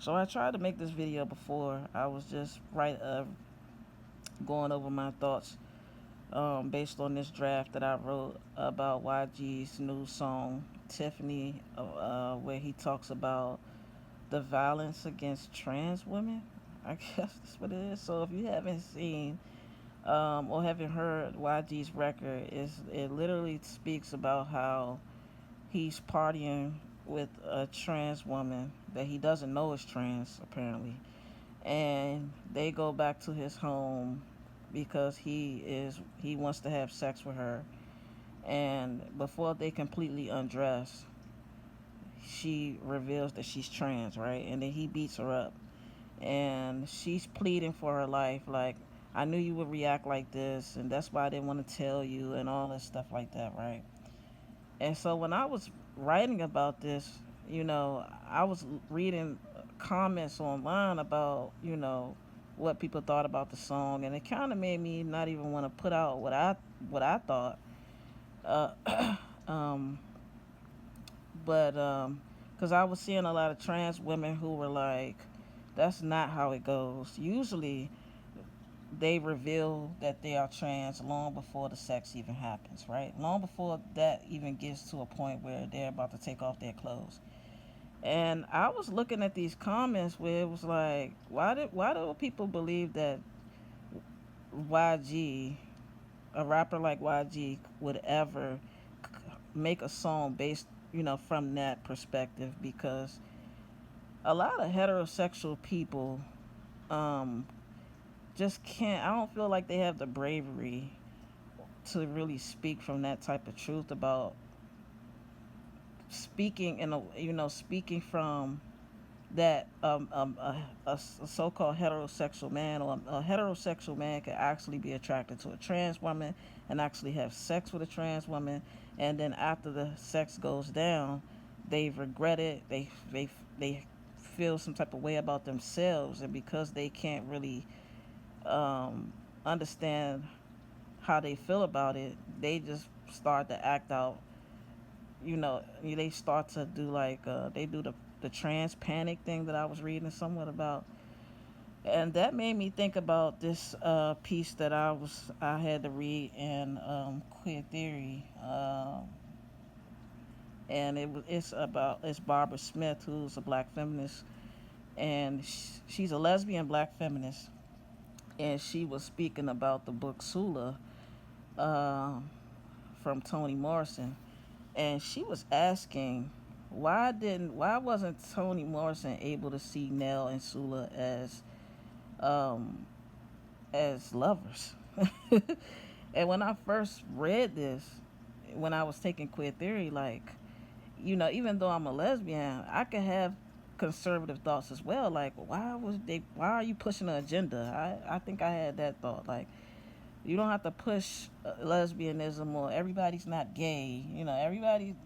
So I tried to make this video before. I was just going over my thoughts based on this draft that I wrote about YG's new song Tiffany, where he talks about the violence against trans women. I guess that's what it is. So if you haven't seen or haven't heard YG's record, it literally speaks about how he's partying with a trans woman that he doesn't know is trans apparently, and they go back to his home because he wants to have sex with her, and before they completely undress, she reveals that she's trans, right? And then he beats her up, and she's pleading for her life, like, I knew you would react like this, and that's why I didn't want to tell you, and all this stuff like that, right? And so when I was writing about this, I was reading comments online about, what people thought about the song, and it kind of made me not even want to put out what I thought. Um, but because I was seeing a lot of trans women who were like, "That's not how it goes." Usually, they reveal that they are trans long before the sex even happens, right? Long before that even gets to a point where they're about to take off their clothes. And I was looking at these comments where it was like, why do people believe that YG, a rapper like YG, would ever make a song based, from that perspective? Because a lot of heterosexual people um, just can't. I don't feel like they have the bravery to really speak from that type of truth about speaking speaking from that a so-called heterosexual man, or a heterosexual man could actually be attracted to a trans woman and actually have sex with a trans woman, and then after the sex goes down, they regret it. They feel some type of way about themselves, and because they can't really understand how they feel about it, they just start to act out. They start to do like they do the trans panic thing that I was reading somewhat about, and that made me think about this piece that I had to read in Queer Theory, and it's Barbara Smith, who's a black feminist, and she's a lesbian black feminist, and she was speaking about the book SULA uh, from Toni Morrison, and she was asking why wasn't Toni Morrison able to see Nell and Sula um, as lovers? And when I first read this, when I was taking Queer Theory, like, even though I'm a lesbian, I could have conservative thoughts as well. Like, why are you pushing an agenda? I think I had that thought. Like, you don't have to push lesbianism, or everybody's not gay.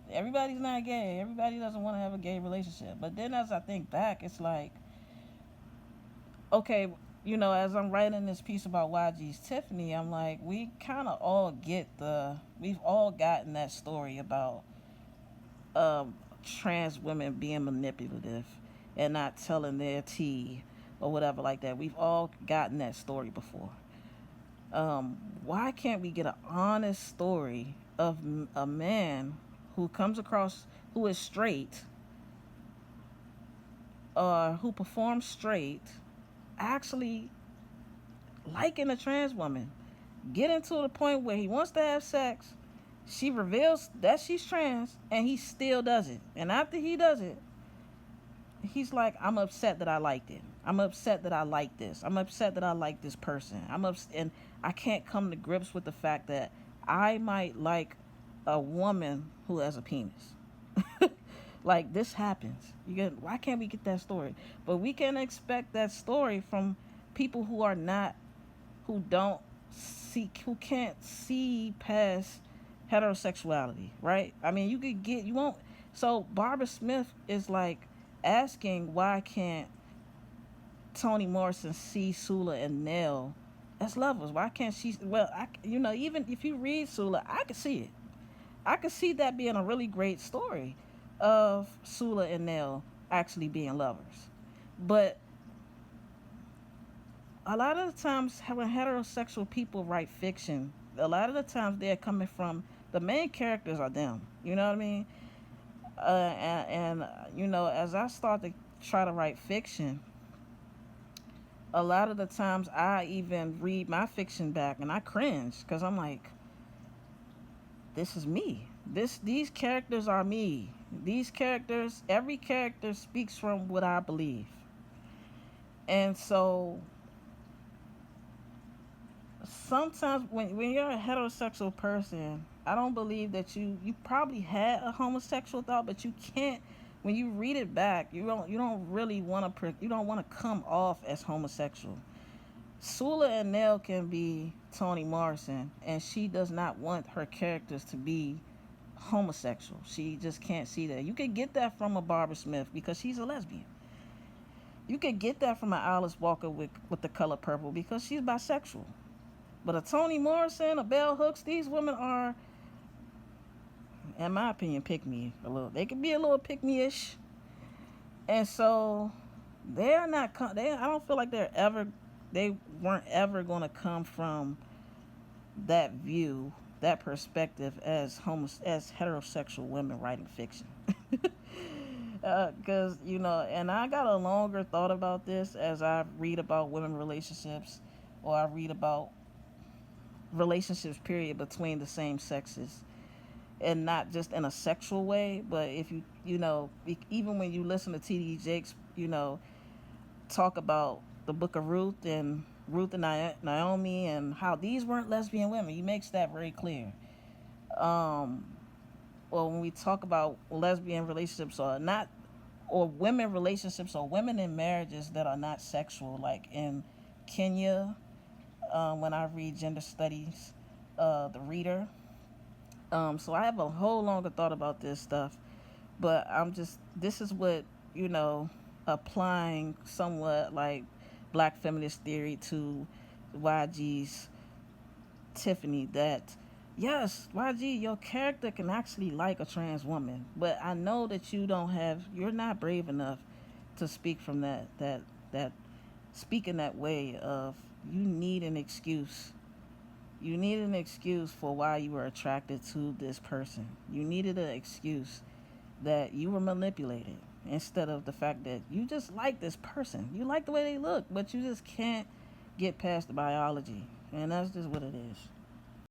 Everybody's not gay. Everybody doesn't want to have a gay relationship. But then as I think back, it's like, okay, as I'm writing this piece about YG's Tiffany, I'm like, we've all gotten that story about trans women being manipulative and not telling their tea or whatever like that. We've all gotten that story before. Why can't we get an honest story of a man who is straight, or who performs straight, actually liking a trans woman, getting to the point where he wants to have sex, she reveals that she's trans, and he still does it, and after he does it, he's like, I'm upset that I liked it. I'm upset that I like this. I'm upset that I like this person. And I can't come to grips with the fact that I might like a woman who has a penis. Like, this happens. Why can't we get that story? But we can expect that story from people who can't see past heterosexuality, right? I mean, you won't. So Barbara Smith is like asking, why can't Toni Morrison see Sula and Nell as lovers? Why can't she? Well, even if you read Sula, I can see it. I could see that being a really great story of Sula and Nell actually being lovers. But a lot of the times when heterosexual people write fiction, a lot of the times they're coming from the main characters are them. You know what I mean? You know, as I start to try to write fiction, a lot of the times I even read my fiction back and I cringe because I'm like, this is me. These characters are me. These characters, every character speaks from what I believe. And so sometimes when you're a heterosexual person, I don't believe that you probably had a homosexual thought, but you can't. When you read it back, you don't really want to you don't want to come off as homosexual. Sula and Nell can be Toni Morrison, and she does not want her characters to be homosexual. She just can't see that. You could get that from a Barbara Smith because she's a lesbian. You could get that from an Alice Walker with the color purple because she's bisexual. But a Toni Morrison, a Bell Hooks, these women are, in my opinion, pick me a little. They could be a little pick me ish, and so they're not. I don't feel like they weren't ever going to come from that view, that perspective as heterosexual women writing fiction. Because you know, and I got a longer thought about this as I read about women relationships, or I read about relationships period between the same sexes, and not just in a sexual way, but if you know, even when you listen to TD Jakes, you know, talk about the book of Ruth and Naomi, and how these weren't lesbian women, he makes that very clear. um or when we talk about lesbian relationships or not, or women relationships, or women in marriages that are not sexual, like in Kenya, when I read gender studies, the reader. So I have a whole longer thought about this stuff, but this is what, you know, applying somewhat like black feminist theory to YG's Tiffany, that yes, YG, your character can actually like a trans woman, but I know that you're not brave enough to speak from that speak in that way of, you need an excuse. You need an excuse for why you were attracted to this person. You needed an excuse that you were manipulated, instead of the fact that you just like this person. You like the way they look, but you just can't get past the biology. And that's just what it is.